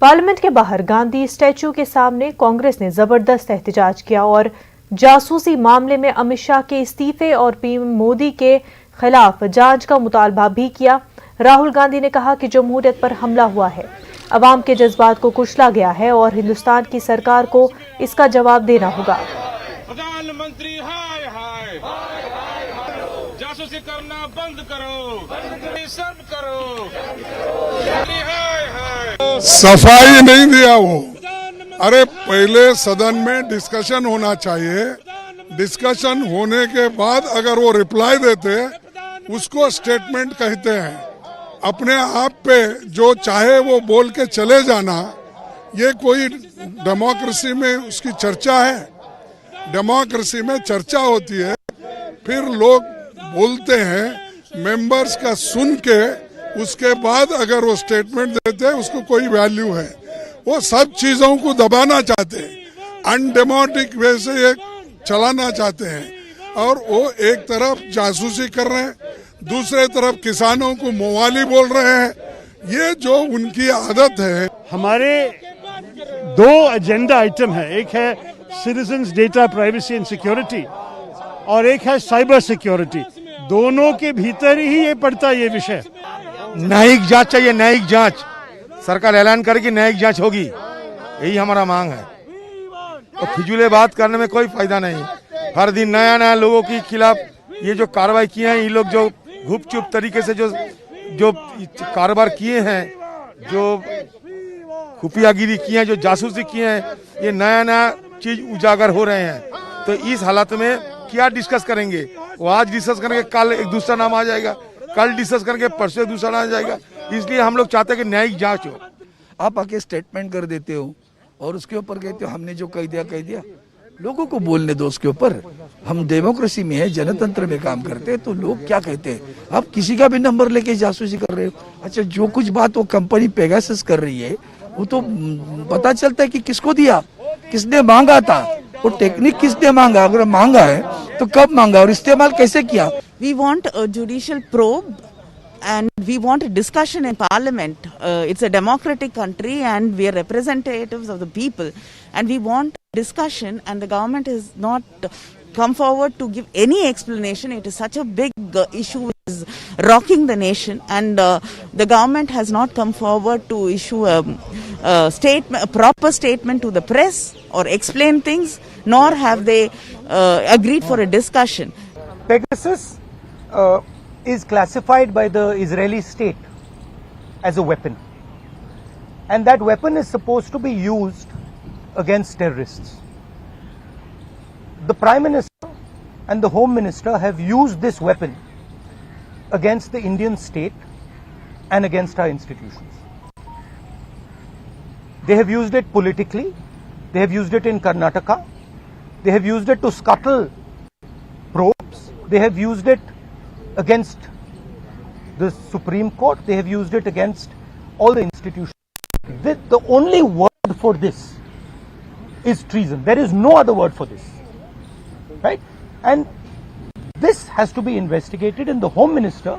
Parliament के बाहर Gandhi statue के सामने कांग्रेस ने जबरदस्त एहतजाज किया और जासूसी मामले में अमित शाह के इस्तीफे और पीएम मोदी के खिलाफ जांच का मुतालबा भी किया। राहुल गांधी ने कहा कि जमहूरियत पर हमला हुआ है, अवाम के जज्बात को कुचला गया है और हिंदुस्तान की सरकार को इसका जवाब देना होगा। प्रधानमंत्री हाय हाय जासूसी करना बंद करो, सब करो, हाय हाय। सफाई नहीं दिया वो। अरे पहले सदन में डिस्कशन होना चाहिए, डिस्कशन होने के बाद अगर वो रिप्लाई देते उसको स्टेटमेंट कहते हैं। अपने आप पे जो चाहे वो बोल के चले जाना, ये कोई डेमोक्रेसी में उसकी चर्चा है? डेमोक्रेसी में चर्चा होती है, फिर लोग बोलते हैं, मेंबर्स का सुन के उसके बाद अगर वो स्टेटमेंट देते हैं उसको कोई वैल्यू है। वो सब चीजों को दबाना चाहते हैं, अनडेमोक्रेटिक वे से ये चलाना चाहते हैं और वो एक तरफ जासूसी कर रहे हैं, दूसरे तरफ किसानों को मवाली बोल रहे हैं। ये जो उनकी आदत है। हमारे दो एजेंडा आइटम है, एक है citizens data privacy and security और एक है साइबर सिक्योरिटी। दोनों के भीतर ही ये पड़ता है ये विषय। न्यायिक जांच चाहिए, न्यायिक जांच। सरकार ऐलान करेगी न्यायिक जांच होगी, यही हमारा मांग है। तो फिजूले बात करने में कोई फायदा नहीं। हर दिन नया नया लोगों के खिलाफ ये जो कार्रवाई किए हैं, ये लोग जो गुपचुप तरीके से जो कारोबार किए हैं, जो खुफियागिरी किए हैं, जो जासूसी किए हैं, ये नया नया चीज उजागर हो रहे हैं। तो इस हालत में क्या डिस्कस करेंगे? वो आज डिस्कस करेंगे, कल एक दूसरा नाम आ जाएगा, कल डिस्कस करके परसों एक दूसरा नाम आ जाएगा। इसलिए हम लोग चाहते हैं कि न्यायिक जांच हो। आप आके स्टेटमेंट कर देते हो और उसके ऊपर कहते हो हमने जो कह दिया। लोगों को बोलने दो उसके ऊपर। हम डेमोक्रेसी में है, जनतंत्र में काम करते हैं, तो लोग क्या कहते हैं? आप किसी का भी नंबर लेके जासूसी कर रहे हो। अच्छा, जो कुछ बात वो कंपनी पेगासस कर रही है वो तो पता चलता है कि किसको दिया, किसने मांगा था, वो टेक्निक किसने मांगा, अगर मांगा है तो कब मांगा और इस्तेमाल कैसे किया। We want a judicial probe and we want a discussion in parliament. It's a democratic country and we are representatives of the people and we want discussion, and the government has not come forward to give any explanation. It is such a big issue which is rocking the nation, and the government has not come forward to issue a statement, a proper statement to the press or explain things, nor have they agreed for a discussion. Pegasus is classified by the Israeli state as a weapon, and that weapon is supposed to be used against terrorists. The Prime Minister and the Home Minister have used this weapon against the Indian state and against our institutions. They have used it politically, they have used it in Karnataka, they have used it to scuttle probes, they have used it against the Supreme Court, they have used it against all the institutions. The only word for this is treason. There is no other word for this, right? And this has to be investigated, and the Home Minister